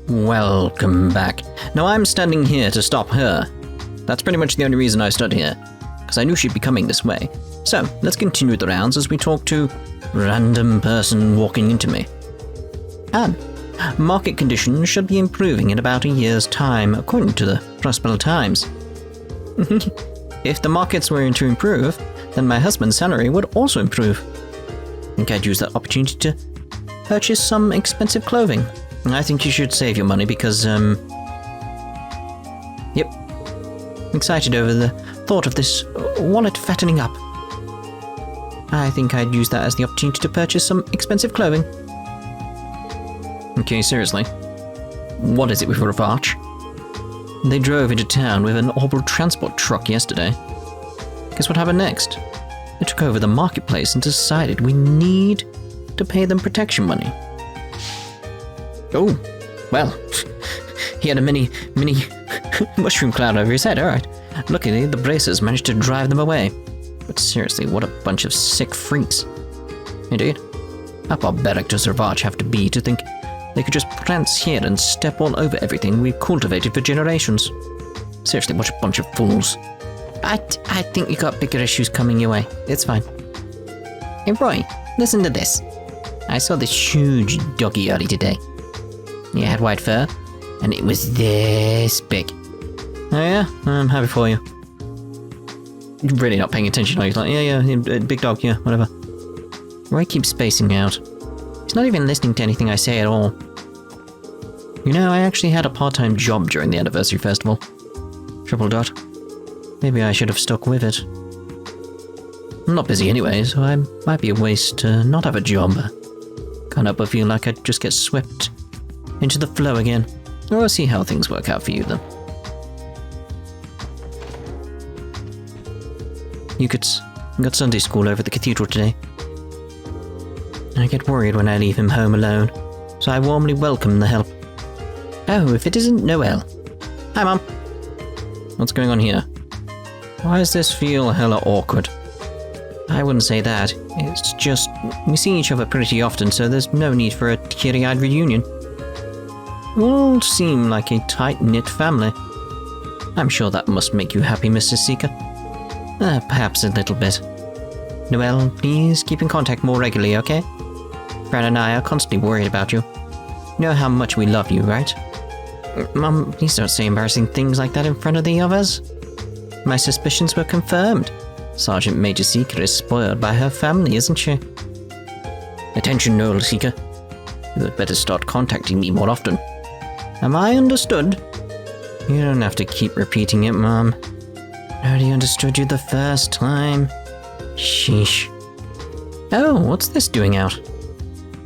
Welcome back. Now I'm standing here to stop her. That's pretty much the only reason I stood here, because I knew she'd be coming this way. So, let's continue the rounds as we talk to random person walking into me. Anne, market conditions should be improving in about a year's time, according to the Crossbell Times. If the markets were to improve, then my husband's salary would also improve. I think I'd use that opportunity to purchase some expensive clothing. I think you should save your money because, yep. Excited over the thought of this wallet fattening up. I think I'd use that as the opportunity to purchase some expensive clothing. Okay, seriously. What is it with Ravach? They drove into town with an Liberl transport truck yesterday. Guess what happened next? They took over the marketplace and decided we need to pay them protection money. Oh, well, he had a mini mushroom cloud over his head, alright. Luckily, the bracers managed to drive them away. But seriously, what a bunch of sick freaks. Indeed. How barbaric does Ravach have to be to think they could just prance here and step all over everything we've cultivated for generations? Seriously, what a bunch of fools. I think you got bigger issues coming your way. It's fine. Hey Roy, listen to this. I saw this huge doggy early today. It had white fur, and it was this big. Oh yeah? I'm happy for you. You're really not paying attention, are you? Like, yeah, big dog, yeah, whatever. Roy keeps spacing out. He's not even listening to anything I say at all. You know, I actually had a part-time job during the anniversary festival. Triple dot. Maybe I should have stuck with it. I'm not busy anyway, so I might be a waste to not have a job. Can't help but feel like I'd just get swept into the flow again. We'll see how things work out for you then. You got Sunday school over at the cathedral today. I get worried when I leave him home alone, so I warmly welcome the help. Oh, if it isn't Noel. Hi, Mum. What's going on here? Why does this feel hella awkward? I wouldn't say that. It's just, we see each other pretty often, so there's no need for a teary-eyed reunion. We all seem like a tight-knit family. I'm sure that must make you happy, Mr. Seeker. Perhaps a little bit. Noel, please keep in contact more regularly, okay? Fran and I are constantly worried about you. You know how much we love you, right? Mum, please don't say embarrassing things like that in front of the others. My suspicions were confirmed. Sergeant Major Seeker is spoiled by her family, isn't she? Attention, Noel Seeker. You had better start contacting me more often. Am I understood? You don't have to keep repeating it, Mom. I already understood you the first time. Sheesh. Oh, what's this doing out?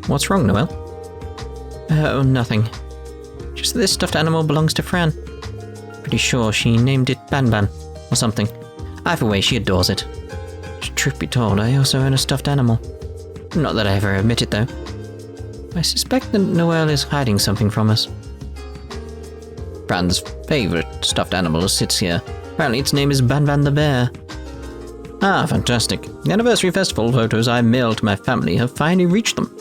What's wrong, Noel? Oh, nothing. Just that this stuffed animal belongs to Fran. Pretty sure she named it Ban or something. Either way, she adores it. Truth be told, I also own a stuffed animal. Not that I ever admit it, though. I suspect that Noel is hiding something from us. Fran's favourite stuffed animal sits here. Apparently its name is Ban the bear. Ah, fantastic. The anniversary festival photos I mailed to my family have finally reached them.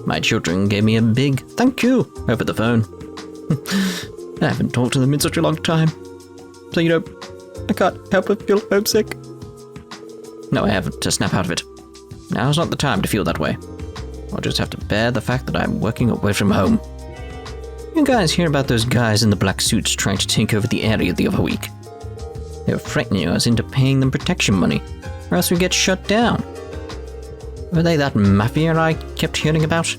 My children gave me a big thank you over the phone. I haven't talked to them in such a long time. So, you know, I can't help but feel homesick. No, I haven't to snap out of it. Now's not the time to feel that way. I'll just have to bear the fact that I'm working away from home. You guys hear about those guys in the black suits trying to take over the area the other week? They were frightening us into paying them protection money, or else we get shut down. Were they that mafia I kept hearing about?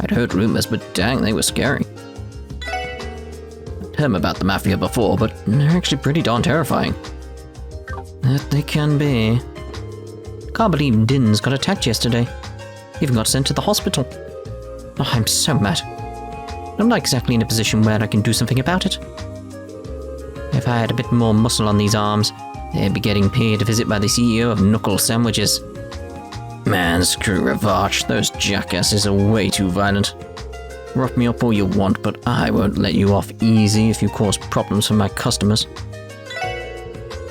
I'd heard rumors, but dang, they were scary. I'd heard about the mafia before, but they're actually pretty darn terrifying. That they can be. Can't believe Din's got attacked yesterday. Even got sent to the hospital. Oh, I'm so mad. I'm not exactly in a position where I can do something about it. If I had a bit more muscle on these arms, they'd be getting paid a visit by the CEO of Knuckle Sandwiches. Man, screw Ravach, those jackasses are way too violent. Rough me up all you want, but I won't let you off easy if you cause problems for my customers.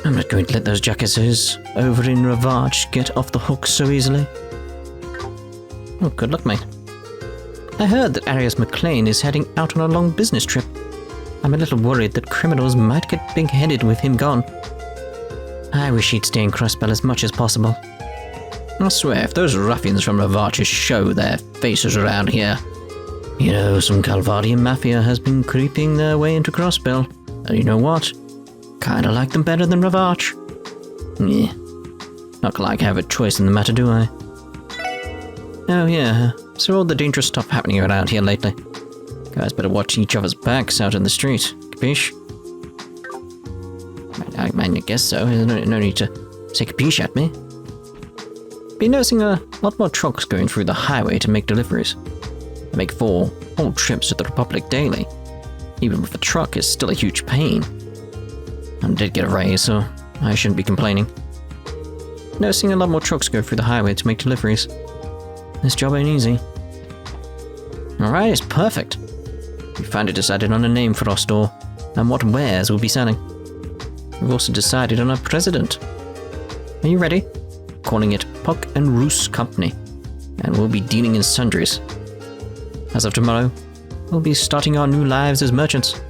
I'm not going to let those jackasses over in Ravach get off the hook so easily. Oh, good luck, mate. I heard that Arias McLean is heading out on a long business trip. I'm a little worried that criminals might get big-headed with him gone. I wish he'd stay in Crossbell as much as possible. I swear, if those ruffians from Ravache show their faces around here, you know, some Calvardian mafia has been creeping their way into Crossbell. And you know what? Kinda like them better than Ravache. Yeah. Not like I have a choice in the matter, do I? Oh yeah, so all the dangerous stuff happening around here lately. Guys better watch each other's backs out in the street, capiche? I guess so, there's no need to take a peek at me. Been noticing a lot more trucks going through the highway to make deliveries. I make 4 whole trips to the Republic daily. Even with a truck, it's still a huge pain. I did get a raise, so I shouldn't be complaining. Noticing a lot more trucks go through the highway to make deliveries. This job ain't easy. Alright, it's perfect. We finally decided on a name for our store, and what wares we'll be selling. We've also decided on a president. Are you ready? Calling it Puck and Roos Company, and we'll be dealing in sundries. As of tomorrow, we'll be starting our new lives as merchants.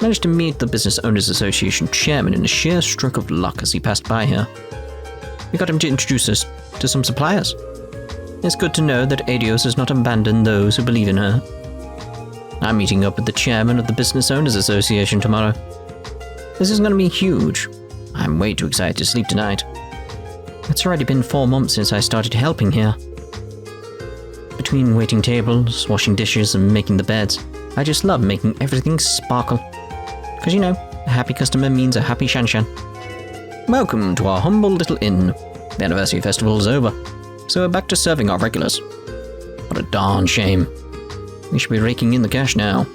Managed to meet the Business Owners Association chairman in a sheer stroke of luck as he passed by here. We got him to introduce us to some suppliers. It's good to know that Adios has not abandoned those who believe in her. I'm meeting up with the chairman of the Business Owners Association tomorrow. This is going to be huge. I'm way too excited to sleep tonight. It's already been 4 months since I started helping here. Between waiting tables, washing dishes, and making the beds, I just love making everything sparkle. Because you know, a happy customer means a happy Shanshan. Welcome to our humble little inn. The anniversary festival is over, so we're back to serving our regulars. What a darn shame. We should be raking in the cash now.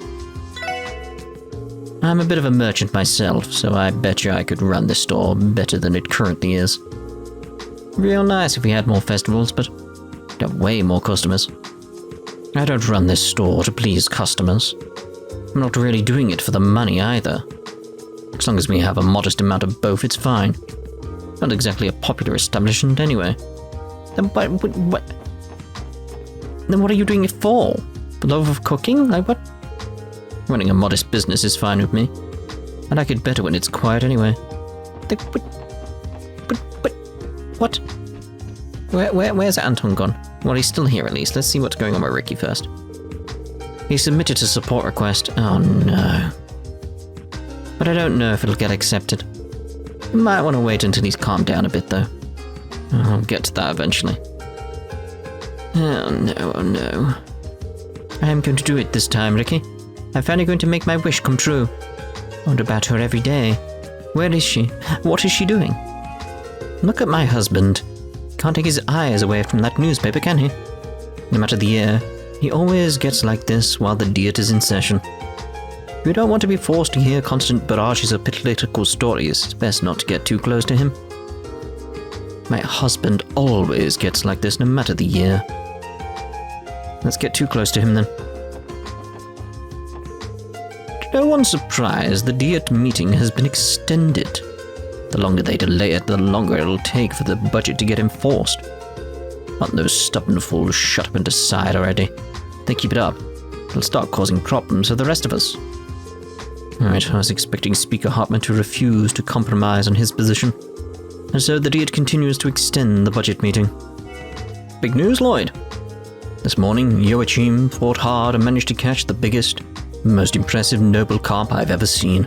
I'm a bit of a merchant myself, so I bet you I could run this store better than it currently is. Real nice if we had more festivals, but we'd have way more customers. I don't run this store to please customers. I'm not really doing it for the money either. As long as we have a modest amount of both, it's fine. Not exactly a popular establishment anyway. Then what? Then what are you doing it for? The love of cooking? Like what? Running a modest business is fine with me. I like it better when it's quiet anyway. What? Where's Anton gone? Well, he's still here at least. Let's see what's going on with Ricky first. He submitted a support request. Oh no. But I don't know if it'll get accepted. Might want to wait until he's calmed down a bit though. I'll get to that eventually. Oh no. I am going to do it this time, Ricky. I'm finally going to make my wish come true. I wonder about her every day. Where is she? What is she doing? Look at my husband. Can't take his eyes away from that newspaper, can he? No matter the year, he always gets like this while the Diet is in session. If you don't want to be forced to hear constant barrages of political stories, it's best not to get too close to him. My husband always gets like this no matter the year. Let's get too close to him then. To no one's surprise, the Diet meeting has been extended. The longer they delay it, the longer it'll take for the budget to get enforced. Aren't those stubborn fools shut up and decide already? If they keep it up, it'll start causing problems for the rest of us. Alright, I was expecting Speaker Hartman to refuse to compromise on his position. And so the Diet continues to extend the budget meeting. Big news, Lloyd! This morning, Joachim fought hard and managed to catch the biggest, most impressive noble carp I've ever seen.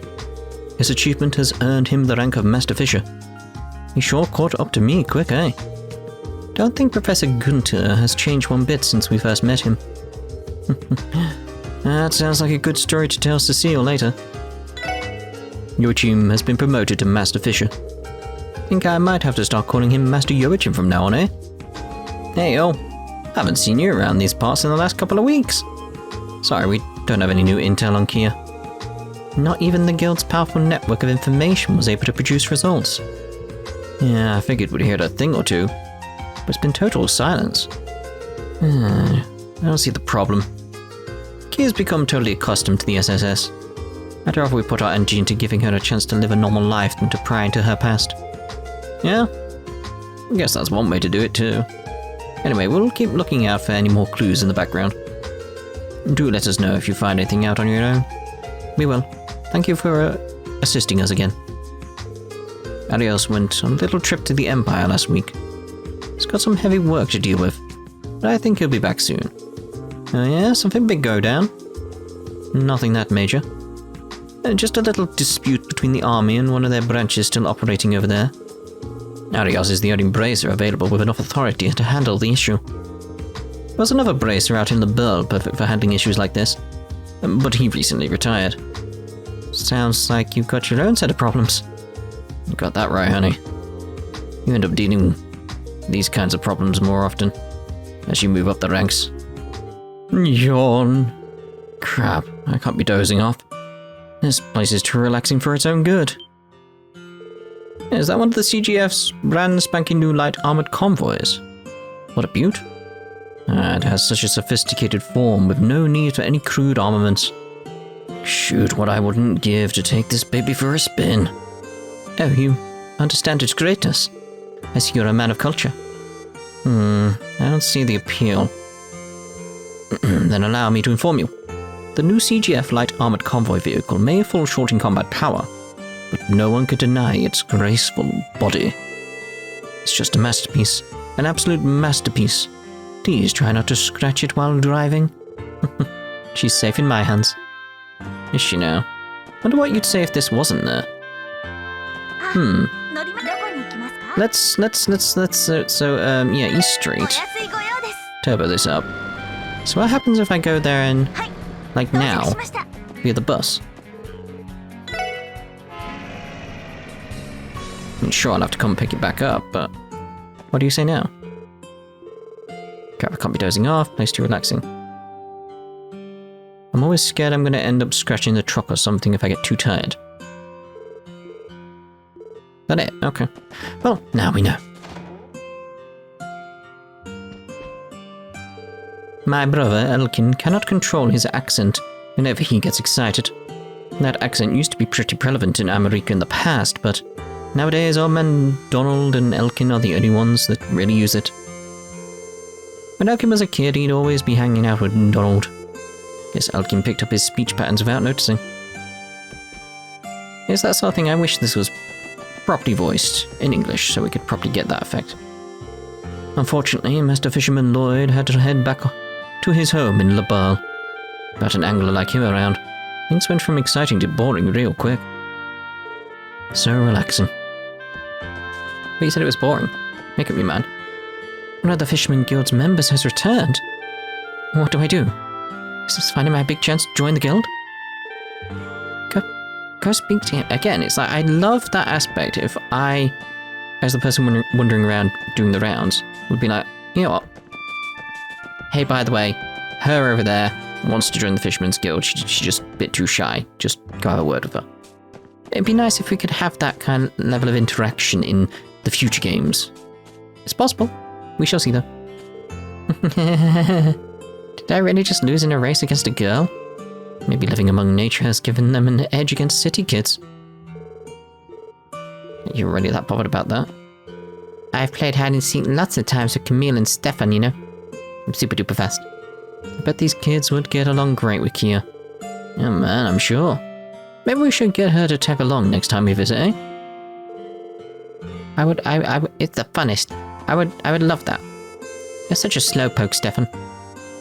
His achievement has earned him the rank of Master Fisher. He sure caught up to me quick, eh? Don't think Professor Gunther has changed one bit since we first met him. That sounds like a good story to tell Cecile later. Joachim has been promoted to Master Fisher. Think I might have to start calling him Master Joachim from now on, eh? Hey, yo. Haven't seen you around these parts in the last couple of weeks. Sorry, we don't have any new intel on Kia. Not even the Guild's powerful network of information was able to produce results. Yeah, I figured we'd hear a thing or two, but it's been total silence. I don't see the problem. Kia's become totally accustomed to the SSS. I'd rather we put our energy into giving her a chance to live a normal life than to pry into her past. Yeah? I guess that's one way to do it too. Anyway, we'll keep looking out for any more clues in the background. Do let us know if you find anything out on your own. We will. Thank you for assisting us again. Arios went on a little trip to the Empire last week. He's got some heavy work to deal with, but I think he'll be back soon. Oh yeah, something big go down? Nothing that major. Just a little dispute between the army and one of their branches still operating over there. Arios is the only bracer available with enough authority to handle the issue. There was another bracer out in Liberl perfect for handling issues like this, but he recently retired. Sounds like you've got your own set of problems. You got that right, honey. You end up dealing with these kinds of problems more often as you move up the ranks. Yawn. Crap, I can't be dozing off. This place is too relaxing for its own good. Is that one of the CGF's brand spanking new light armored convoys? What a beaut. It has such a sophisticated form with no need for any crude armaments. Shoot, what I wouldn't give to take this baby for a spin. Oh, you understand its greatness. I see you're a man of culture. I don't see the appeal. Then allow me to inform you. The new CGF light armored convoy vehicle may fall short in combat power, but no one could deny its graceful body. It's just a masterpiece, an absolute masterpiece. Please try not to scratch it while driving. She's safe in my hands. Is she now? Wonder what you'd say if this wasn't there. Yeah, East Street. Turbo this up. So what happens if I go there and, like now, via the bus? I'm sure I'll have to come pick it back up, but what do you say now? Crap, I can't be dozing off, place too relaxing. I'm always scared I'm going to end up scratching the truck or something if I get too tired. That it? Okay. Well, now we know. My brother, Elkin, cannot control his accent whenever he gets excited. That accent used to be pretty prevalent in America in the past, but nowadays old man Donald and Elkin are the only ones that really use it. When Elkin was a kid, he'd always be hanging out with Donald. Guess Elkin picked up his speech patterns without noticing. It's that sort of thing. I wish this was properly voiced in English so we could properly get that effect. Unfortunately, Master Fisherman Lloyd had to head back to his home in Liberl. Without an angler like him around, things went from exciting to boring real quick. So relaxing. But you said it was boring. Making me mad. One of the Fisherman Guild's members has returned. What do I do? Is this finally my big chance to join the guild? Go speak to him. Again, it's like, I love that aspect. If I, as the person wandering around doing the rounds, would be like, you know what? Hey, by the way, her over there wants to join the Fisherman's Guild. She's just a bit too shy. Just go have a word with her. It'd be nice if we could have that kind of level of interaction in the future games. It's possible. We shall see, though. Did I really just lose in a race against a girl? Maybe living among nature has given them an edge against city kids. You're really that bothered about that? I've played hide and seek lots of times with Camille and Stefan, you know. I'm super duper fast. I bet these kids would get along great with Kia. Oh man, I'm sure. Maybe we should get her to tag along next time we visit, eh? I would, it's the funnest. I would love that. You're such a slowpoke, Stefan.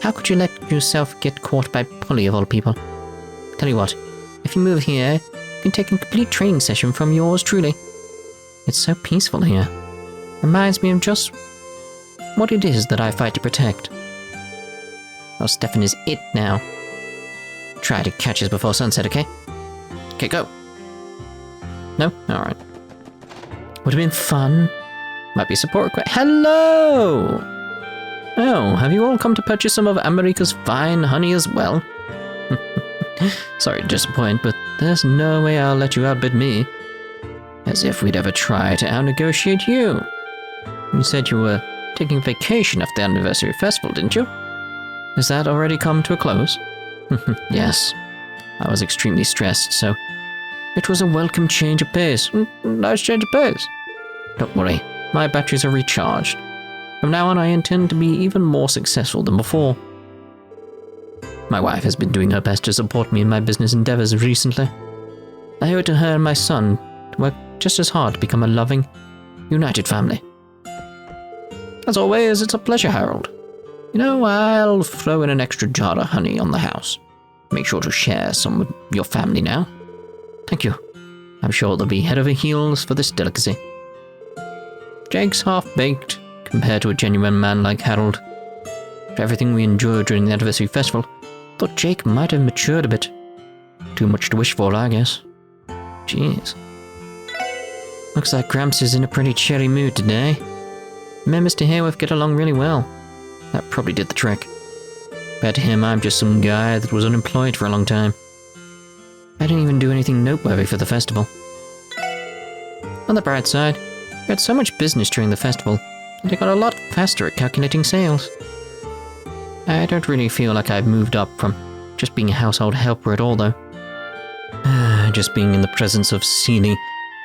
How could you let yourself get caught by Polly of all people? Tell you what, if you move here, you can take a complete training session from yours truly. It's so peaceful here. Reminds me of just what it is that I fight to protect. Well, Stefan is it now. Try to catch us before sunset, okay? Okay, go. No? Alright. Would have been fun. Might be a support request. Hello! Oh, have you all come to purchase some of America's fine honey as well? Sorry to disappoint, but there's no way I'll let you outbid me. As if we'd ever try to out-negotiate you. You said you were taking vacation after the anniversary festival, didn't you? Has that already come to a close? Yes. I was extremely stressed, so it was a welcome change of pace. Nice change of pace. Don't worry, my batteries are recharged. From now on, I intend to be even more successful than before. My wife has been doing her best to support me in my business endeavors recently. I owe it to her and my son to work just as hard to become a loving, united family. As always, it's a pleasure, Harold. You know, I'll throw in an extra jar of honey on the house. Make sure to share some with your family now. Thank you. I'm sure they'll be head over heels for this delicacy. Jake's half-baked compared to a genuine man like Harold. For everything we enjoyed during the anniversary festival, thought Jake might have matured a bit. Too much to wish for, I guess. Jeez. Looks like Gramps is in a pretty cheery mood today. Me and Mr. Hayworth get along really well. That probably did the trick. Compared to him, I'm just some guy that was unemployed for a long time. I didn't even do anything noteworthy for the festival. On the bright side, we had so much business during the festival, and I got a lot faster at calculating sales. I don't really feel like I've moved up from just being a household helper at all, though. Just being in the presence of Celie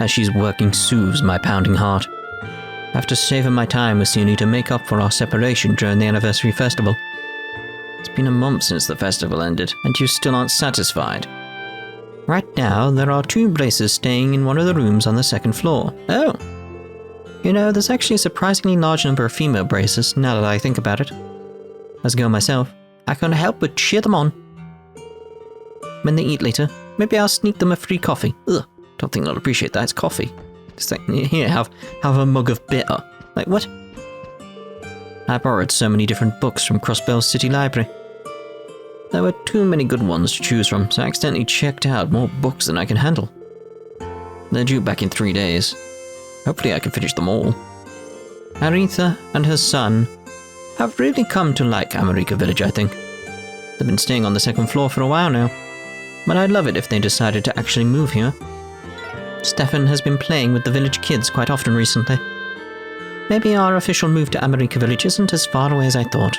as she's working soothes my pounding heart. I have to savor my time with Celie to make up for our separation during the anniversary festival. It's been a month since the festival ended, and you still aren't satisfied. Right now, there are 2 braces staying in one of the rooms on the 2nd floor. Oh! You know, there's actually a surprisingly large number of female braces, now that I think about it. As a girl myself, I can't help but cheer them on. When they eat later, maybe I'll sneak them a free coffee. Ugh, don't think they'll appreciate that, it's coffee. It's like, here, have a mug of bitter. Like, what? I borrowed so many different books from Crossbell's city library. There were too many good ones to choose from, so I accidentally checked out more books than I can handle. They're due back in 3 days. Hopefully I can finish them all. Aretha and her son have really come to like America Village, I think. They've been staying on the 2nd floor for a while now, but I'd love it if they decided to actually move here. Stefan has been playing with the village kids quite often recently. Maybe our official move to America Village isn't as far away as I thought.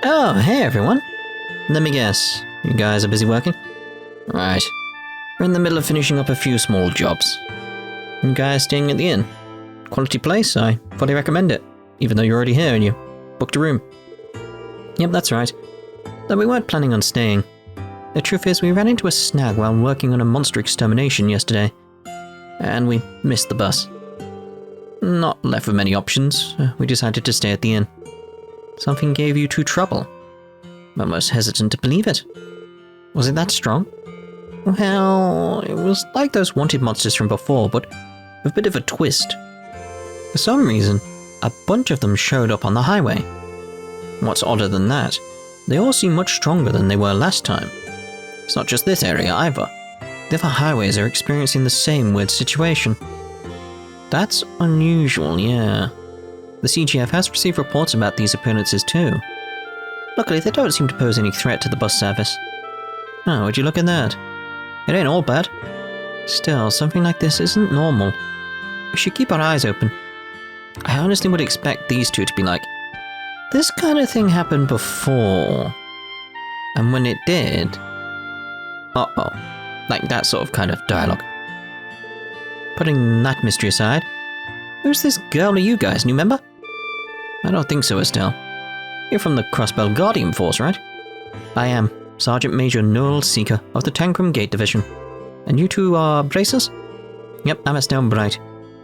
Oh, hey everyone. Let me guess, you guys are busy working? Right. We're in the middle of finishing up a few small jobs. You guys staying at the inn? Quality place, I fully recommend it, even though you're already here and you booked a room. Yep, that's right. Though we weren't planning on staying. The truth is, we ran into a snag while working on a monster extermination yesterday, and we missed the bus. Not left with many options, we decided to stay at the inn. Something gave you 2 trouble. I'm almost hesitant to believe it. Was it that strong? Well, it was like those wanted monsters from before, but with a bit of a twist. For some reason, a bunch of them showed up on the highway. What's odder than that, they all seem much stronger than they were last time. It's not just this area either. The other highways are experiencing the same weird situation. That's unusual, yeah. The CGF has received reports about these appearances too. Luckily, they don't seem to pose any threat to the bus service. Oh, would you look at that? It ain't all bad. Still, something like this isn't normal. We should keep our eyes open. I honestly would expect these 2 to be like, this kind of thing happened before. And when it did... uh-oh. Like that sort of kind of dialogue. Putting that mystery aside, who's this girl you guys, new member? I don't think so, Estelle. You're from the Crossbell Guardian Force, right? I am, Sergeant Major Noel Seeker of the Tankram Gate Division. And you 2 are Bracers? Yep, I'm Estelle Bright.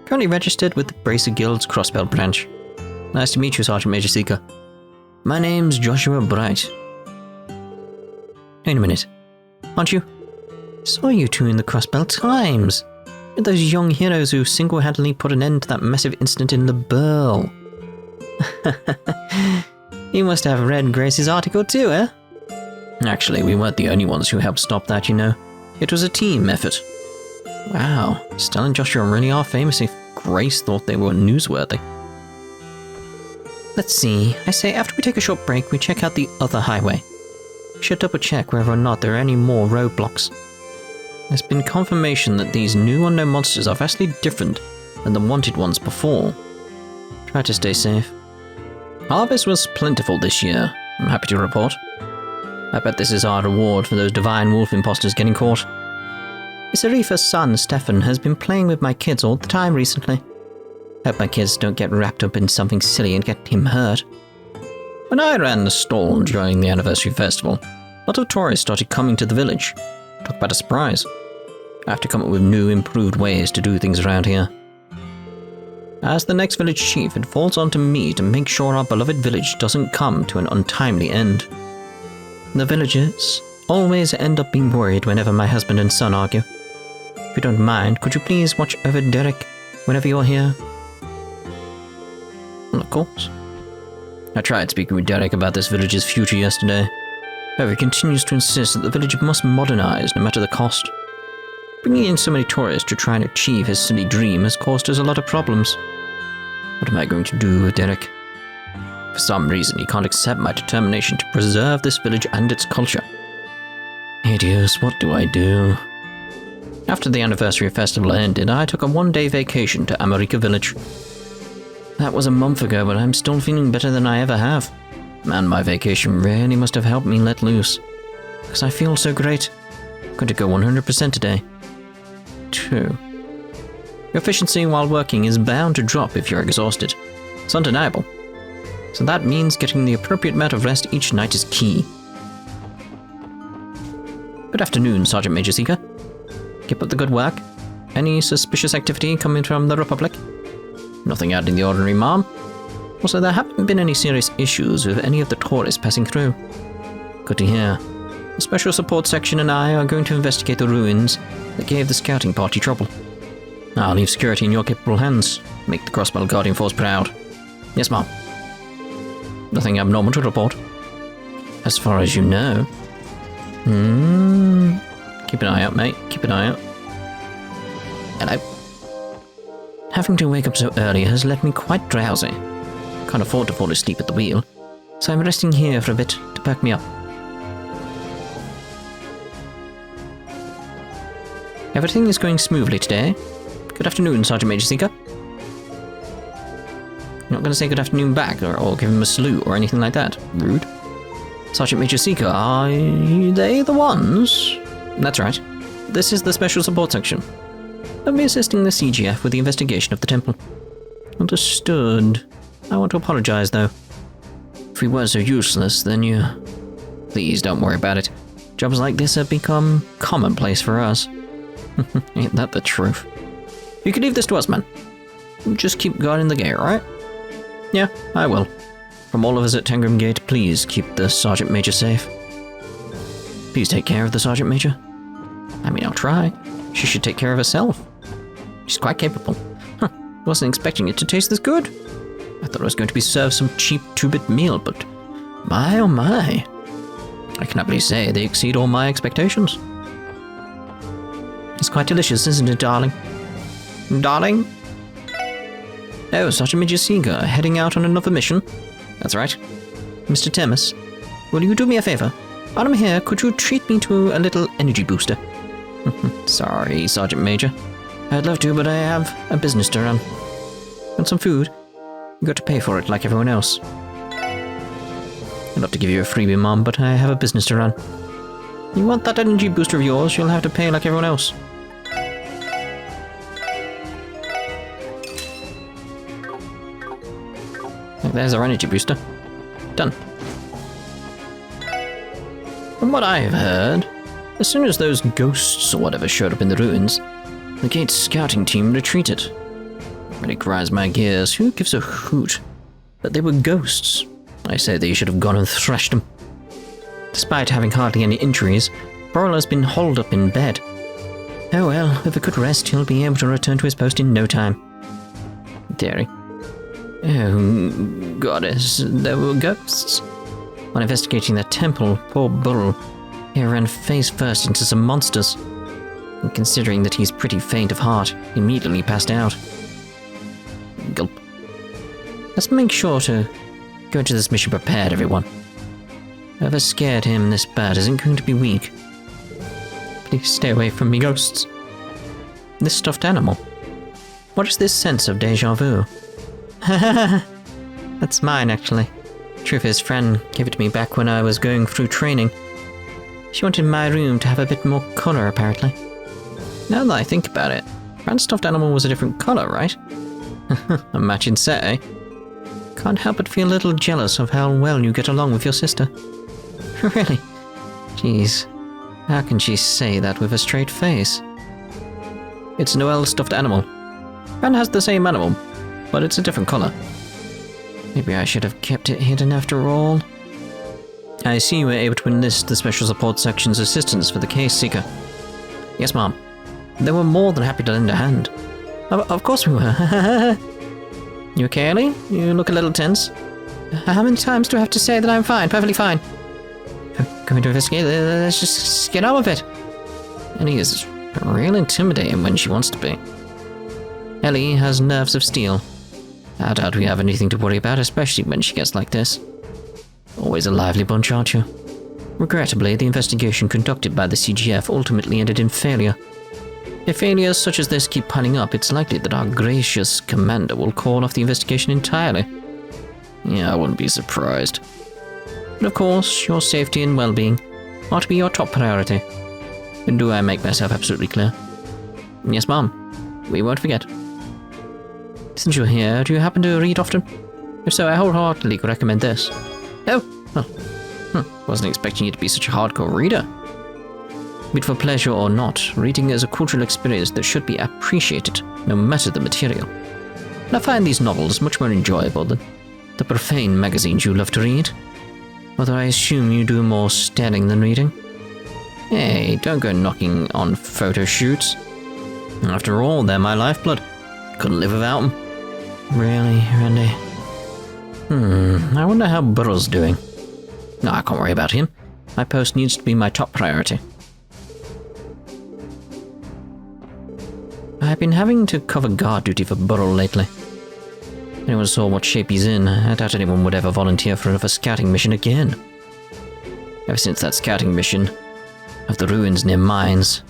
Currently registered with the Bracer Guild's Crossbell branch. Nice to meet you, Sergeant Major Seeker. My name's Joshua Bright. Wait a minute. Aren't you? Saw you 2 in the Crossbell Times. You're those young heroes who single-handedly put an end to that massive incident in Liberl. You must have read Grace's article too, eh? Actually, we weren't the only ones who helped stop that, you know. It was a team effort. Wow, Stella and Joshua really are famous if Grace thought they were newsworthy. Let's see, I say after we take a short break, we check out the other highway. We should double check whether or not there are any more roadblocks. There's been confirmation that these new unknown monsters are vastly different than the wanted ones before. Try to stay safe. Harvest was plentiful this year, I'm happy to report. I bet this is our reward for those divine wolf imposters getting caught. Miss Arifa's son, Stefan, has been playing with my kids all the time recently. Hope my kids don't get wrapped up in something silly and get him hurt. When I ran the stall during the anniversary festival, lot of tourists started coming to the village. Talk about a surprise. I have to come up with new, improved ways to do things around here. As the next village chief, it falls onto me to make sure our beloved village doesn't come to an untimely end. The villagers always end up being worried whenever my husband and son argue. If you don't mind, could you please watch over Derek whenever you're here? Well, of course. I tried speaking with Derek about this village's future yesterday. However, he continues to insist that the village must modernize no matter the cost. Bringing in so many tourists to try and achieve his silly dream has caused us a lot of problems. What am I going to do with Derek? For some reason, he can't accept my determination to preserve this village and its culture. Hideous, what do I do? After the anniversary festival ended, I took a one-day vacation to America Village. That was a month ago, but I'm still feeling better than I ever have. Man, my vacation really must have helped me let loose. Because I feel so great. I'm going to go 100% today. 2. Your efficiency while working is bound to drop if you're exhausted. It's undeniable. So that means getting the appropriate amount of rest each night is key. Good afternoon, Sergeant Major Seeker. Keep up the good work. Any suspicious activity coming from the Republic? Nothing out in the ordinary, ma'am. Also, there haven't been any serious issues with any of the tourists passing through. Good to hear. The Special Support Section and I are going to investigate the ruins that gave the scouting party trouble. I'll leave security in your capable hands. Make the Crossbell Guardian Force proud. Yes, ma'am. Nothing abnormal to report. As far as you know. Keep an eye out, mate. Keep an eye out. Hello. Having to wake up so early has left me quite drowsy. Can't afford to fall asleep at the wheel, so I'm resting here for a bit to perk me up. Everything is going smoothly today. Good afternoon, Sergeant Major Seeker. You're not going to say good afternoon back or give him a salute or anything like that. Rude. Sergeant Major Seeker, are they the ones? That's right. This is the Special Support Section. I'll be assisting the CGF with the investigation of the temple. Understood. I want to apologize, though. If we were so useless, then you... Please don't worry about it. Jobs like this have become commonplace for us. Ain't that the truth? You can leave this to us, man. Just keep guarding the gate, right? Yeah, I will. From all of us at Tangram Gate, please keep the Sergeant Major safe. Please take care of the Sergeant Major. I mean, I'll try. She should take care of herself. She's quite capable. Wasn't expecting it to taste this good. I thought I was going to be served some cheap 2-bit meal, but my oh my. I can happily say they exceed all my expectations. It's quite delicious, isn't it, darling? Darling? Oh, Sergeant Major Seeker, heading out on another mission? That's right. Mr. Temis, will you do me a favor? While I'm here, could you treat me to a little energy booster? Sorry, Sergeant Major. I'd love to, but I have a business to run. Want some food? You got to pay for it like everyone else. I'd love to give you a freebie, Mom, but I have a business to run. You want that energy booster of yours, you'll have to pay like everyone else. There's our energy booster. Done. From what I've heard, as soon as those ghosts or whatever showed up in the ruins, the Gate's scouting team retreated. Really grinds my gears. Who gives a hoot? But they were ghosts. I say they should have gone and thrashed them. Despite having hardly any injuries, Burl has been holed up in bed. Oh well, with a good rest, he'll be able to return to his post in no time. Daring. Oh, goddess, there were ghosts. While investigating the temple, poor Burl, he ran face first into some monsters. And considering that he's pretty faint of heart, he immediately passed out. Gulp. Let's make sure to go into this mission prepared, everyone. Whoever scared him this bad isn't going to be weak. Please stay away from me, ghosts. This stuffed animal. What is this sense of deja vu? That's mine, actually. Truth is, Fran gave it to me back when I was going through training. She wanted my room to have a bit more colour, apparently. Now that I think about it, Fran's stuffed animal was a different colour, right? A matching set, eh? Can't help but feel a little jealous of how well you get along with your sister. Really? Jeez, how can she say that with a straight face? It's Noelle's stuffed animal. And has the same animal, but it's a different colour. Maybe I should have kept it hidden after all. I see you were able to enlist the Special Support Section's assistance for the case seeker. Yes, Mom. They were more than happy to lend a hand. Of course we were. You okay, Ellie? You look a little tense. How many times do I have to say that I'm fine, perfectly fine? Going to investigate? Let's just get on with it. Ellie is real intimidating when she wants to be. Ellie has nerves of steel. I doubt we have anything to worry about, especially when she gets like this. Always a lively bunch, aren't you? Regrettably, the investigation conducted by the CGF ultimately ended in failure. If failures such as this keep piling up, it's likely that our gracious commander will call off the investigation entirely. Yeah, I wouldn't be surprised. But of course, your safety and well-being ought to be your top priority. And do I make myself absolutely clear? Yes, Mom. We won't forget. Since you're here, do you happen to read often? If so, I wholeheartedly recommend this. Oh, well, wasn't expecting you to be such a hardcore reader. Be it for pleasure or not, reading is a cultural experience that should be appreciated, no matter the material. And I find these novels much more enjoyable than the profane magazines you love to read. Although I assume you do more staring than reading. Hey, don't go knocking on photo shoots. After all, they're my lifeblood. Couldn't live without them. Really, Randy? I wonder how Burrow's doing. No, I can't worry about him. My post needs to be my top priority. I've been having to cover guard duty for Burrow lately. If anyone saw what shape he's in, I doubt anyone would ever volunteer for another scouting mission again. Ever since that scouting mission of the ruins near mines,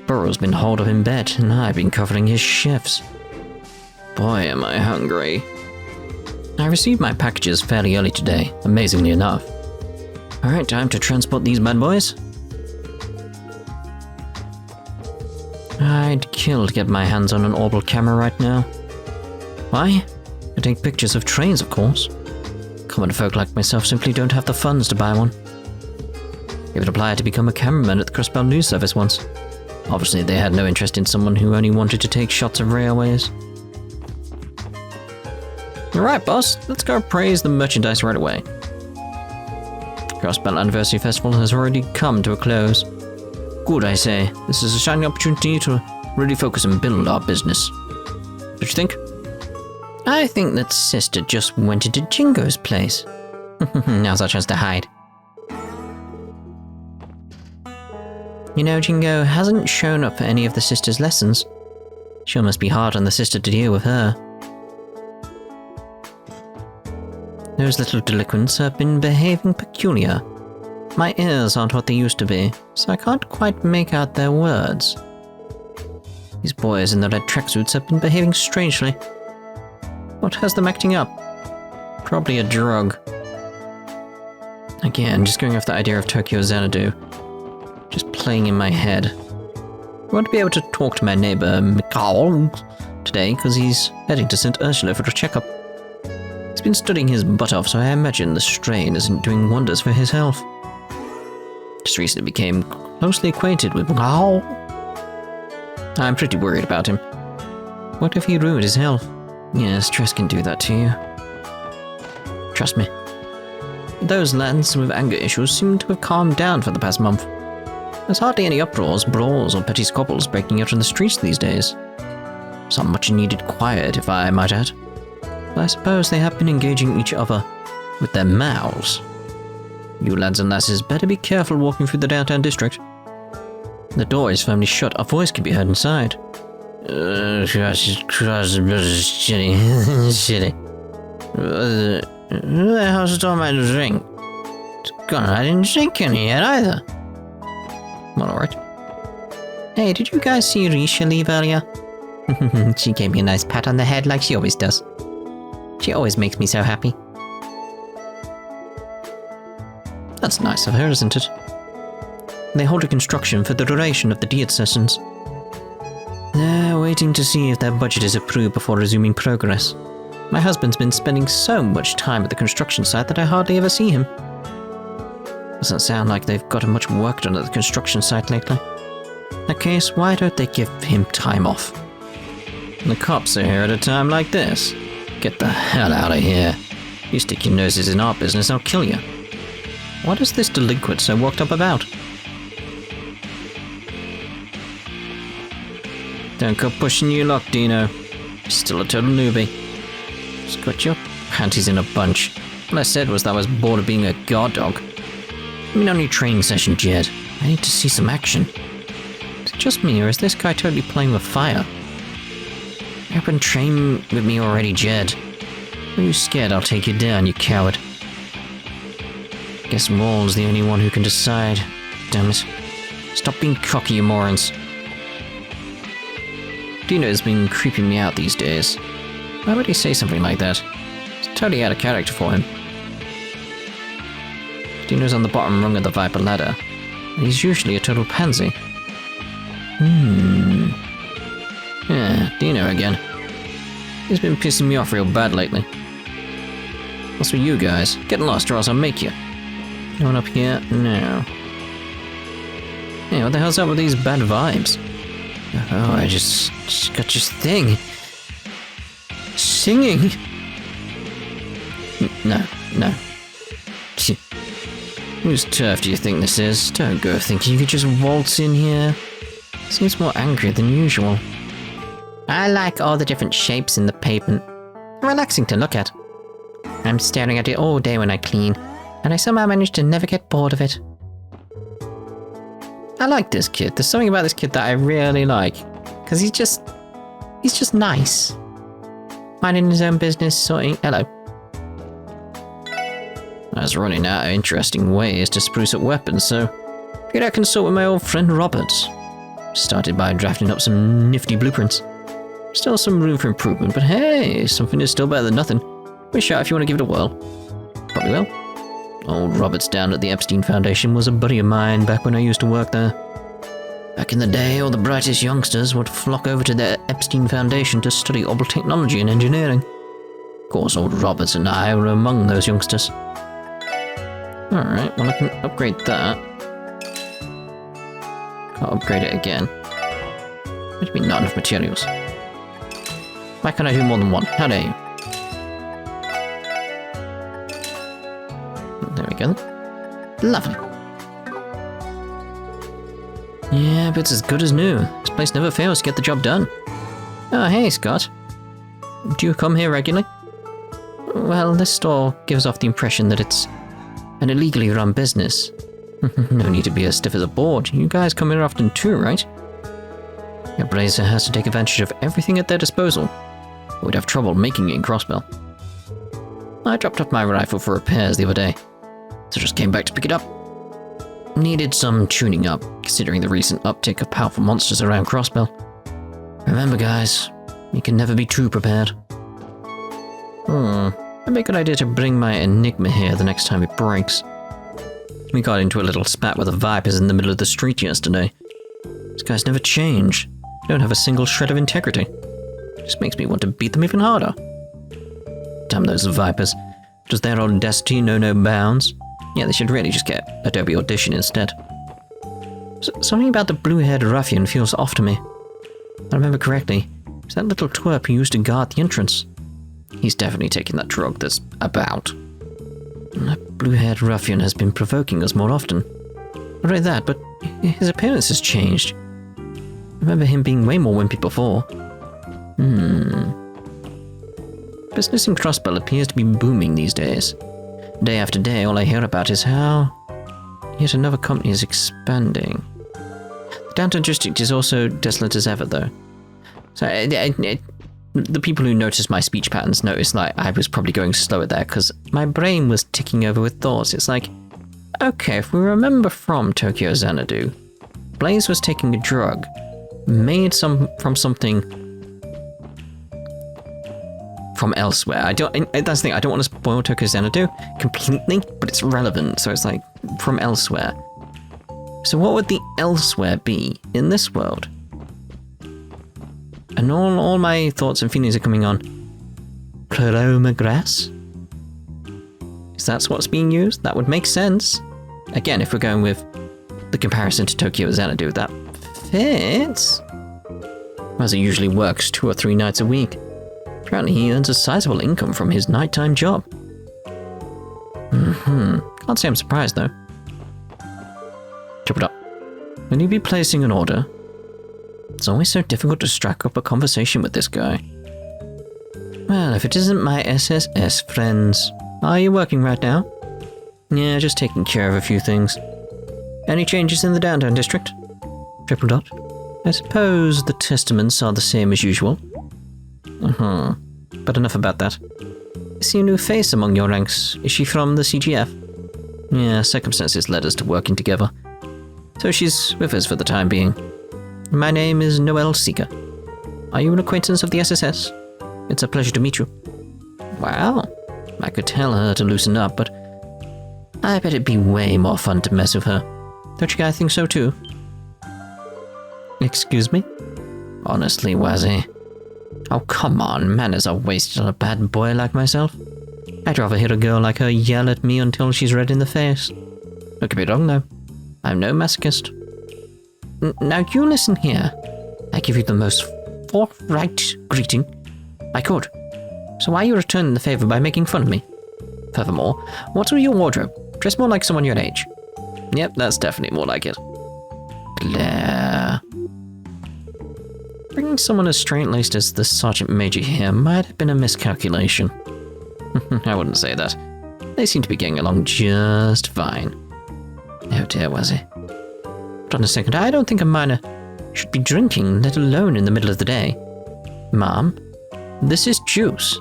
Burrow's been holed up in bed, and I've been covering his shifts. Boy, am I hungry. I received my packages fairly early today, amazingly enough. Alright, time to transport these bad boys. I'd kill to get my hands on an orbital camera right now. Why? I take pictures of trains, of course. Common folk like myself simply don't have the funds to buy one. Even applied to become a cameraman at the Crossbell news service once. Obviously, they had no interest in someone who only wanted to take shots of railways. Alright, boss, let's go praise the merchandise right away. Crossbell Anniversary Festival has already come to a close. Good, I say. This is a shining opportunity to really focus and build our business. What do you think? I think that Sister just went into Jingo's place. Now's our chance to hide. You know, Jingo hasn't shown up for any of the Sister's lessons. Sure must be hard on the Sister to deal with her. Those little delinquents have been behaving peculiar. My ears aren't what they used to be, so I can't quite make out their words. These boys in the red tracksuits have been behaving strangely. What has them acting up? Probably a drug. Again, just going off the idea of Tokyo Xanadu. Just playing in my head. I won't be able to talk to my neighbor, McDowell, today because he's heading to St. Ursula for a checkup. He's been studying his butt off, so I imagine the strain isn't doing wonders for his health. Just recently became closely acquainted with McDowell. I'm pretty worried about him. What if he ruined his health? Yeah, stress can do that to you. Trust me. Those lads with anger issues seem to have calmed down for the past month. There's hardly any uproars, brawls, or petty squabbles breaking out on the streets these days. Some much needed quiet, if I might add. But I suppose they have been engaging each other with their mouths. You lads and lasses better be careful walking through the downtown district. The door is firmly shut, a voice can be heard inside. Shitty. Who the hell stole my drink? God, I didn't drink any yet either. Well, alright. Hey, did you guys see Risha leave earlier? She gave me a nice pat on the head like she always does. She always makes me so happy. That's nice of her, isn't it? They hold a construction for the duration of the Diet sessions. They're waiting to see if their budget is approved before resuming progress. My husband's been spending so much time at the construction site that I hardly ever see him. Doesn't sound like they've got much work done at the construction site lately. In that case, why don't they give him time off? And the cops are here at a time like this. Get the hell out of here. You stick your noses in our business, I'll kill you. What is this delinquent so worked up about? Don't go pushing your luck, Dino. You're still a total newbie. Just got your panties in a bunch. All I said was that I was bored of being a guard dog. I mean, on your training session, Jed. I need to see some action. Is it just me, or is this guy totally playing with fire? You've been trained with me already, Jed. Are you scared I'll take you down, you coward? Guess Maul's the only one who can decide. Damn it. Stop being cocky, you morons. Dino's been creeping me out these days. Why would he say something like that? It's totally out of character for him. Dino's on the bottom rung of the Viper ladder. And he's usually a total pansy. Yeah, Dino again. He's been pissing me off real bad lately. What's with you guys? Get lost or else I'll make you. No one up here? No. Hey, what the hell's up with these bad vibes? Oh, I just got this thing. Singing? No. Whose turf do you think this is? Don't go thinking you could just waltz in here. Seems more angry than usual. I like all the different shapes in the pavement. They're relaxing to look at. I'm staring at it all day when I clean, and I somehow manage to never get bored of it. I like this kid. There's something about this kid that I really like. Because he's just nice. Minding his own business, sorting... Hello. I was running out of interesting ways to spruce up weapons, so figured I'd consult with my old friend Roberts. Started by drafting up some nifty blueprints. Still some room for improvement, but hey, something is still better than nothing. Give me a shout if you want to give it a whirl. Probably will. Old Roberts down at the Epstein Foundation was a buddy of mine back when I used to work there. Back in the day, all the brightest youngsters would flock over to the Epstein Foundation to study orbital technology and engineering. Of course, old Roberts and I were among those youngsters. Alright, well I can upgrade that. Can't upgrade it again. What do you mean, not enough materials? Why can't I do more than one? How dare you? There we go. Lovely. Yeah, but it's as good as new. This place never fails to get the job done. Oh, hey, Scott. Do you come here regularly? Well, this store gives off the impression that it's an illegally run business. No need to be as stiff as a board. You guys come here often too, right? Your Blazer has to take advantage of everything at their disposal. We'd have trouble making it in Crossbell. I dropped off my rifle for repairs the other day, so just came back to pick it up. Needed some tuning up, considering the recent uptick of powerful monsters around Crossbell. Remember guys, you can never be too prepared. It'd be a good idea to bring my Enigma here the next time it breaks. We got into a little spat with the Vipers in the middle of the street yesterday. These guys never change. They don't have a single shred of integrity. It just makes me want to beat them even harder. Damn those Vipers. Does their audacity know no bounds? Yeah, they should really just get Adobe Audition instead. Something about the blue-haired ruffian feels off to me. If I remember correctly, it's that little twerp who used to guard the entrance. He's definitely taking that drug that's about. And that blue-haired ruffian has been provoking us more often. Not only that, but his appearance has changed. I remember him being way more wimpy before. Business in Crossbell appears to be booming these days. Day after day, all I hear about is how yet another company is expanding. The downtown district is also desolate as ever, though. So, the people who noticed my speech patterns noticed like I was probably going slower there because my brain was ticking over with thoughts. It's like, okay, if we remember from Tokyo Xanadu, Blaze was taking a drug made from something from elsewhere. That's the thing, I don't want to spoil Tokyo Xanadu completely, but it's relevant, so it's like from elsewhere. So what would the elsewhere be in this world? And all my thoughts and feelings are coming on chroma grass? Is that what's being used? That would make sense. again, if we're going with the comparison to Tokyo Xanadu, that fits. As he usually works 2 or 3 nights a week. Apparently he earns a sizable income from his nighttime job. Can't say I'm surprised though. Chop it up. Will you be placing an order? It's always so difficult to strike up a conversation with this guy. Well, if it isn't my SSS friends. Are you working right now? Yeah, just taking care of a few things. Any changes in the downtown district? Triple dot. I suppose the testaments are the same as usual. But enough about that. I see a new face among your ranks. Is she from the CGF? Yeah, circumstances led us to working together. So she's with us for the time being. My name is Noel Seeker. Are you an acquaintance of the SSS? It's a pleasure to meet you. Wow. I could tell her to loosen up, but I bet it'd be way more fun to mess with her. Don't you guys think so too? Excuse me? Honestly, Wazzy. Oh, come on, manners are wasted on a bad boy like myself. I'd rather hear a girl like her yell at me until she's red in the face. Don't get me wrong, though. I'm no masochist. Now you listen here. I give you the most forthright greeting I could. So why are you returning the favor by making fun of me? Furthermore, what's with your wardrobe? Dress more like someone your age. Yep, that's definitely more like it. Glare. Bringing someone as straight-laced as the Sergeant Major here might have been a miscalculation. I wouldn't say that. They seem to be getting along just fine. Oh dear, was he? Hold on a second, I don't think a minor should be drinking, let alone in the middle of the day. Mom, this is juice.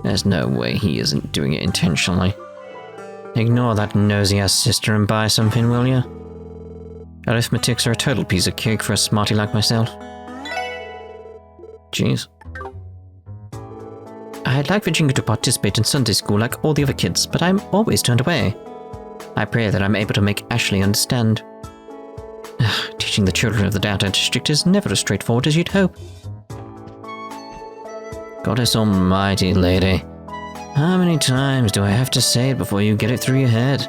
There's no way he isn't doing it intentionally. Ignore that nosy-ass sister and buy something, will ya? Arithmetics are a total piece of cake for a smarty like myself. Jeez. I'd like Virginia to participate in Sunday school like all the other kids, but I'm always turned away. I pray that I'm able to make Ashley understand. Teaching the children of the downtown district is never as straightforward as you'd hope. Goddess almighty, lady. How many times do I have to say it before you get it through your head?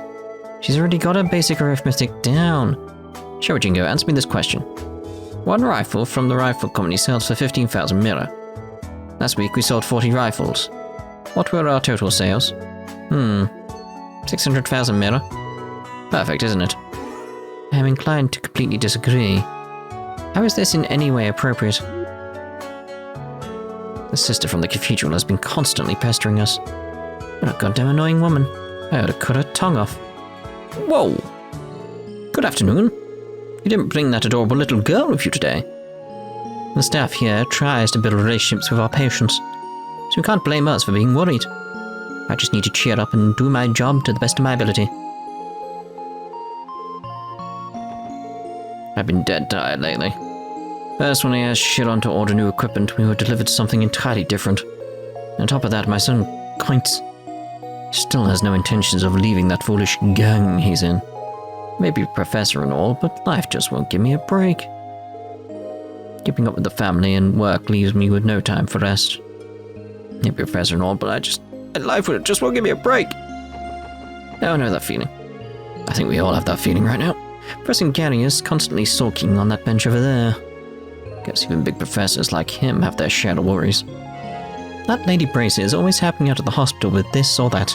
She's already got her basic arithmetic down. Sure, Jingo, answer me this question. One rifle from the rifle company sells for 15,000 mirror. Last week we sold 40 rifles. What were our total sales? 600,000 mirror. Perfect, isn't it? I am inclined to completely disagree. How is this in any way appropriate? The sister from the cathedral has been constantly pestering us. What a goddamn annoying woman. I ought to cut her tongue off. Whoa! Good afternoon. You didn't bring that adorable little girl with you today. The staff here tries to build relationships with our patients, so you can't blame us for being worried. I just need to cheer up and do my job to the best of my ability. I've been dead tired lately. First, when I asked Chiron to order new equipment, we were delivered something entirely different. On top of that, my son, Quince, still has no intentions of leaving that foolish gang he's in. Maybe a professor and all, but life just won't give me a break. Keeping up with the family and work leaves me with no time for rest. Maybe a professor and all, but life just won't give me a break. I know that feeling. I think we all have that feeling right now. Professor Gary is constantly sulking on that bench over there. Guess even big professors like him have their share of worries. That Lady Brace is always helping out at the hospital with this or that.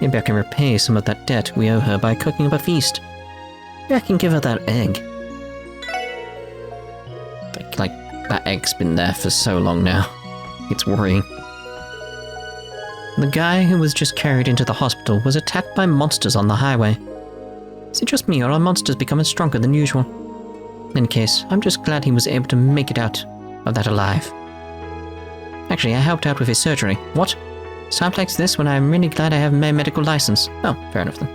Maybe I can repay some of that debt we owe her by cooking up a feast. Maybe I can give her that egg. Like that egg's been there for so long now. It's worrying. The guy who was just carried into the hospital was attacked by monsters on the highway. Is it just me, or are monsters becoming stronger than usual? In any case, I'm just glad he was able to make it out of that alive. Actually, I helped out with his surgery. What? Sounds like this when I'm really glad I have my medical license. Oh, fair enough then.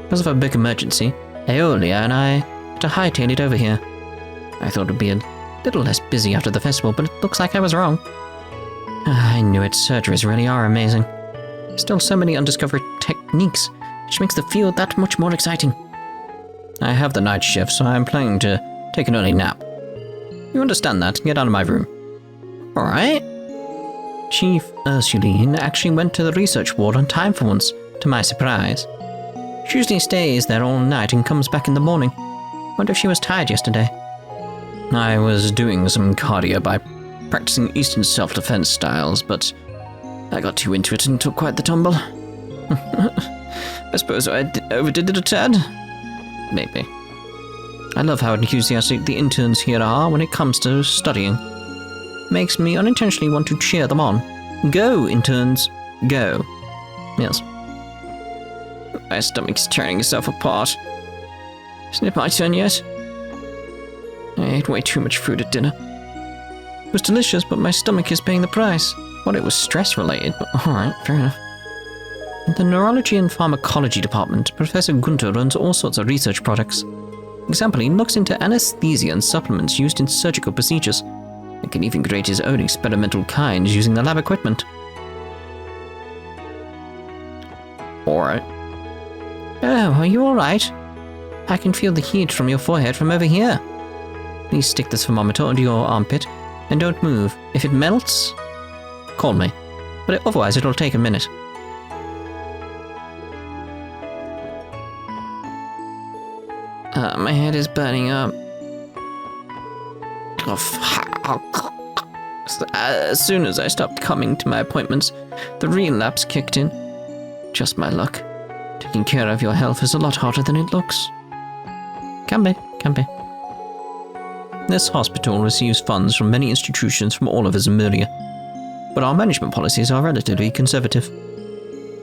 Because of a big emergency, Aeolia and I had to hightail it over here. I thought it would be a little less busy after the festival, but it looks like I was wrong. I knew it. Surgeries really are amazing. Still so many undiscovered techniques, which makes the field that much more exciting. I have the night shift, so I'm planning to take an early nap. You understand that? Get out of my room. Alright. Chief Ursuline actually went to the research ward on time for once, to my surprise. She usually stays there all night and comes back in the morning. Wonder if she was tired yesterday. I was doing some cardio by practicing Eastern self-defense styles, but I got too into it and took quite the tumble. I suppose I overdid it a tad. Maybe. I love how enthusiastic the interns here are when it comes to studying. Makes me unintentionally want to cheer them on. Go, interns. Go. Yes. My stomach's tearing itself apart. Isn't it my turn yet? I ate way too much food at dinner. It was delicious, but my stomach is paying the price. Well, it was stress-related, but alright, fair enough. In the Neurology and Pharmacology department, Professor Gunter runs all sorts of research projects. Example, he looks into anesthesia and supplements used in surgical procedures, and can even create his own experimental kinds using the lab equipment. Alright. Oh, are you alright? I can feel the heat from your forehead from over here. Please stick this thermometer under your armpit, and don't move. If it melts, call me. But otherwise it'll take a minute. My head is burning up. As soon as I stopped coming to my appointments, the relapse kicked in. Just my luck. Taking care of your health is a lot harder than it looks. Can be. This hospital receives funds from many institutions from all over Zemuria, but our management policies are relatively conservative.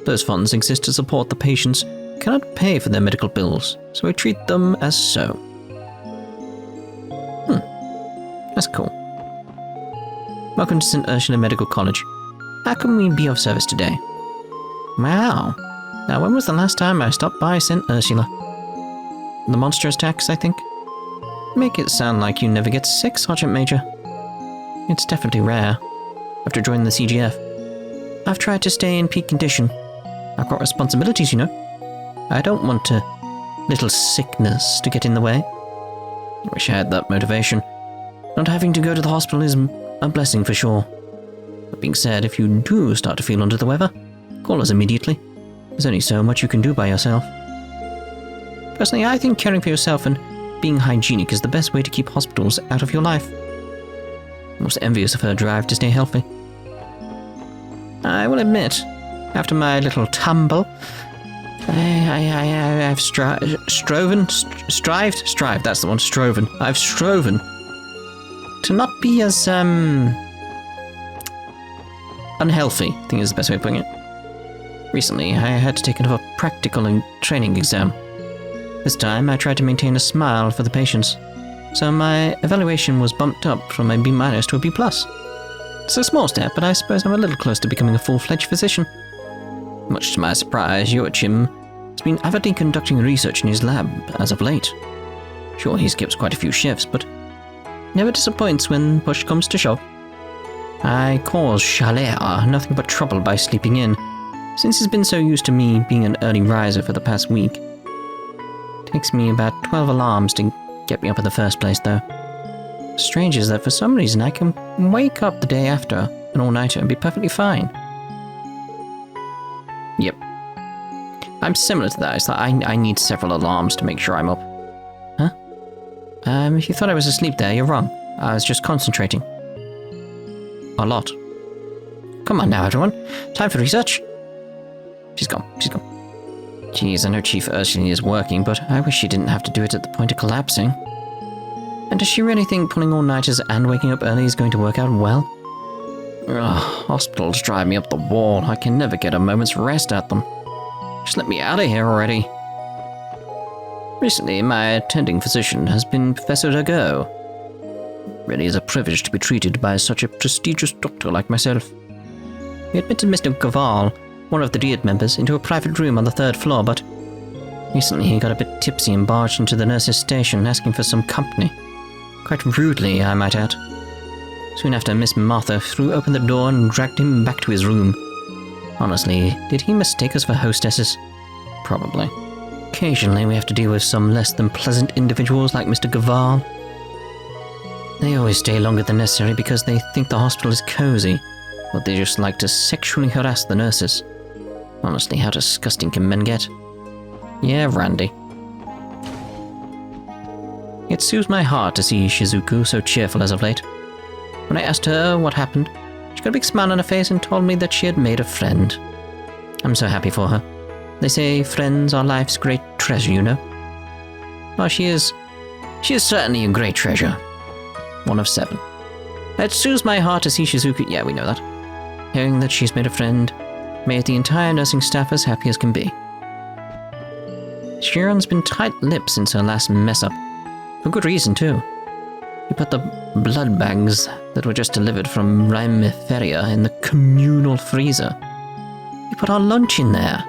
Those funds exist to support the patients who cannot pay for their medical bills, so we treat them as so. That's cool. Welcome to St. Ursula Medical College. How can we be of service today? Wow. Now, when was the last time I stopped by St. Ursula? The monstrous tax, I think? Make it sound like you never get sick, Sergeant Major. It's definitely rare. After joining the CGF, I've tried to stay in peak condition. I've got responsibilities, you know. I don't want little sickness to get in the way. I wish I had that motivation. Not having to go to the hospital is a blessing for sure. That being said, if you do start to feel under the weather, call us immediately. There's only so much you can do by yourself. Personally, I think caring for yourself and being hygienic is the best way to keep hospitals out of your life. I'm most envious of her drive to stay healthy. I will admit, after my little tumble, I've strived, that's the one, striven. I've striven to not be as, unhealthy, I think is the best way of putting it. Recently, I had to take another practical and training exam. This time, I tried to maintain a smile for the patients, so my evaluation was bumped up from a B- to a B+. It's a small step, but I suppose I'm a little close to becoming a full-fledged physician. Much to my surprise, Joachim has been avidly conducting research in his lab as of late. Sure, he skips quite a few shifts, but never disappoints when push comes to shove. I cause Chaleur nothing but trouble by sleeping in, since he's been so used to me being an early riser for the past week. Takes me about 12 alarms to get me up in the first place, though. Strange is that for some reason I can wake up the day after an all-nighter and be perfectly fine. Yep. I'm similar to that. It's that I need several alarms to make sure I'm up. Huh? If you thought I was asleep there, you're wrong. I was just concentrating. A lot. Come on now, everyone. Time for research. She's gone. Geez, I know Chief Ursula is working, but I wish she didn't have to do it at the point of collapsing. And does she really think pulling all-nighters and waking up early is going to work out well? Ugh, hospitals drive me up the wall. I can never get a moment's rest at them. Just let me out of here already. Recently, my attending physician has been Professor Legault. Really is a privilege to be treated by such a prestigious doctor like myself. We admitted Mr. Gaval, one of the DIAD members, into a private room on the 3rd floor, but recently he got a bit tipsy and barged into the nurse's station asking for some company. Quite rudely, I might add. Soon after, Miss Martha threw open the door and dragged him back to his room. Honestly, did he mistake us for hostesses? Probably. Occasionally, we have to deal with some less than pleasant individuals like Mr. Gaval. They always stay longer than necessary because they think the hospital is cozy, or they just like to sexually harass the nurses. Honestly, how disgusting can men get? Yeah, Randy. It soothes my heart to see Shizuku so cheerful as of late. When I asked her what happened, she got a big smile on her face and told me that she had made a friend. I'm so happy for her. They say friends are life's great treasure, you know. Well, she is certainly a great treasure. 1 of 7. It soothes my heart to see Shizuku, yeah, we know that. Hearing that she's made a friend made the entire nursing staff as happy as can be. Shiron's been tight-lipped since her last mess-up. For good reason, too. He put the blood bags that were just delivered from Rhymiferia in the communal freezer. He put our lunch in there.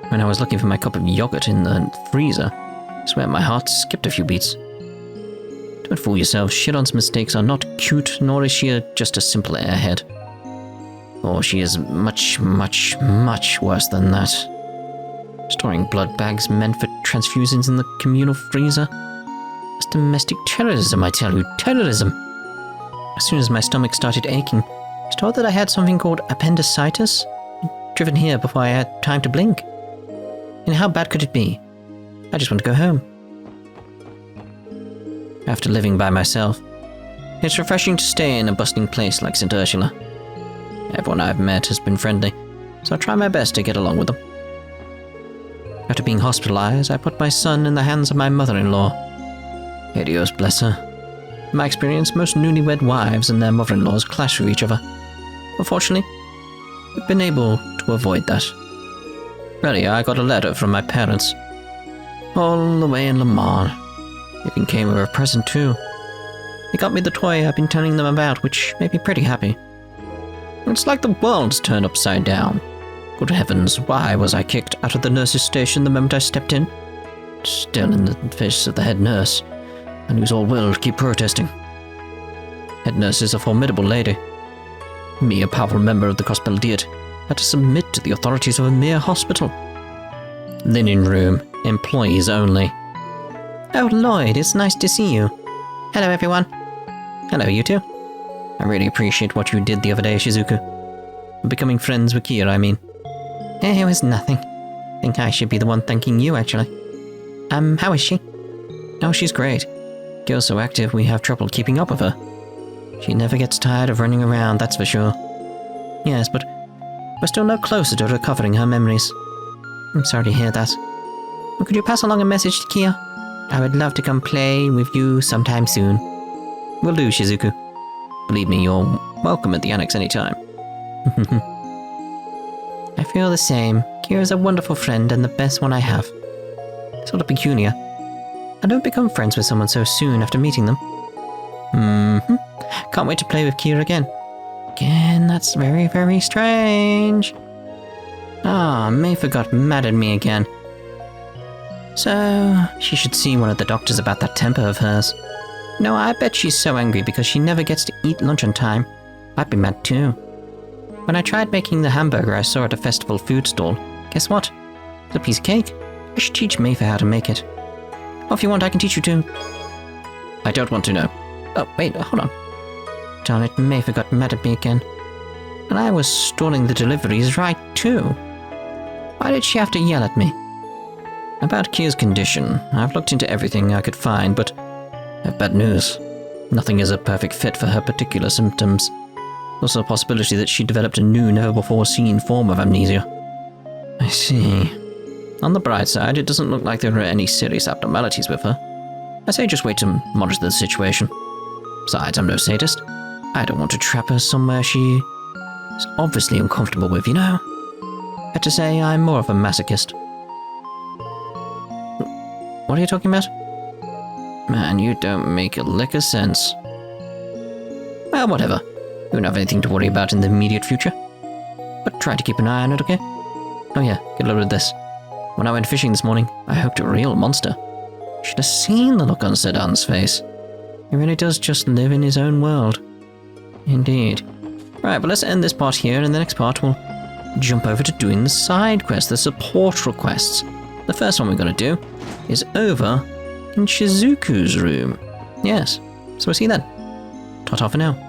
When I was looking for my cup of yogurt in the freezer, I swear my heart skipped a few beats. Don't fool yourself, Shiron's mistakes are not cute, nor is she just a simple airhead. Oh, she is much, much, much worse than that. Storing blood bags meant for transfusions in the communal freezer? That's domestic terrorism, I tell you, terrorism! As soon as my stomach started aching, I was told that I had something called appendicitis, driven here before I had time to blink. And how bad could it be? I just want to go home. After living by myself, it's refreshing to stay in a bustling place like St. Ursula. Everyone I've met has been friendly, so I try my best to get along with them. After being hospitalized, I put my son in the hands of my mother-in-law. Dios bless her. In my experience, most newlywed wives and their mother-in-laws clash with each other. But fortunately, we've been able to avoid that. Really, I got a letter from my parents. All the way in Le Mans. It even came with a present too. They got me the toy I've been telling them about, which made me pretty happy. It's like the world's turned upside down. Good heavens, why was I kicked out of the nurse's station the moment I stepped in? Still in the face of the head nurse, and whose all will keep protesting. Head nurse is a formidable lady. Me, a powerful member of the Crossbell Diet, had to submit to the authorities of a mere hospital. Linen room, employees only. Oh, Lloyd, it's nice to see you. Hello, everyone. Hello, you two. I really appreciate what you did the other day, Shizuku. Becoming friends with Kira, I mean. It was nothing. I think I should be the one thanking you, actually. How is she? Oh, she's great. Girl's so active, we have trouble keeping up with her. She never gets tired of running around, that's for sure. Yes, but we're still no closer to recovering her memories. I'm sorry to hear that. Well, could you pass along a message to Kia? I would love to come play with you sometime soon. Will do, Shizuku. Believe me, you're welcome at the annex anytime. I feel the same. Kira's a wonderful friend and the best one I have. Sort of peculiar. I don't become friends with someone so soon after meeting them. Can't wait to play with Kira again. Again, that's very, very strange. Ah, Mayfa got mad at me again. So, she should see one of the doctors about that temper of hers. No, I bet she's so angry because she never gets to eat lunch on time. I'd be mad too. When I tried making the hamburger I saw at a festival food stall, guess what? It's a piece of cake. I should teach Mayfa how to make it. Oh, if you want, I can teach you too. I don't want to know. Oh, wait, hold on. Darn it, Mayfa got mad at me again. And I was stalling the deliveries right too. Why did she have to yell at me? About Kia's condition, I've looked into everything I could find, but I have bad news. Nothing is a perfect fit for her particular symptoms. Also a possibility that she developed a new, never-before-seen form of amnesia. I see. On the bright side, it doesn't look like there are any serious abnormalities with her. I say just wait to monitor the situation. Besides, I'm no sadist. I don't want to trap her somewhere she is obviously uncomfortable with, you know? I have to say, I'm more of a masochist. What are you talking about? Man, you don't make a lick of sense. Well, whatever. You won't have anything to worry about in the immediate future. But try to keep an eye on it, okay? Oh yeah, get a load of this. When I went fishing this morning, I hooked a real monster. You should have seen the look on Sedan's face. He really does just live in his own world. Indeed. Right, but let's end this part here, and in the next part we'll jump over to doing the side quests, the support requests. The first one we're going to do is over in Shizuku's room. Yes, so we'll see you then. Ta-ta for now.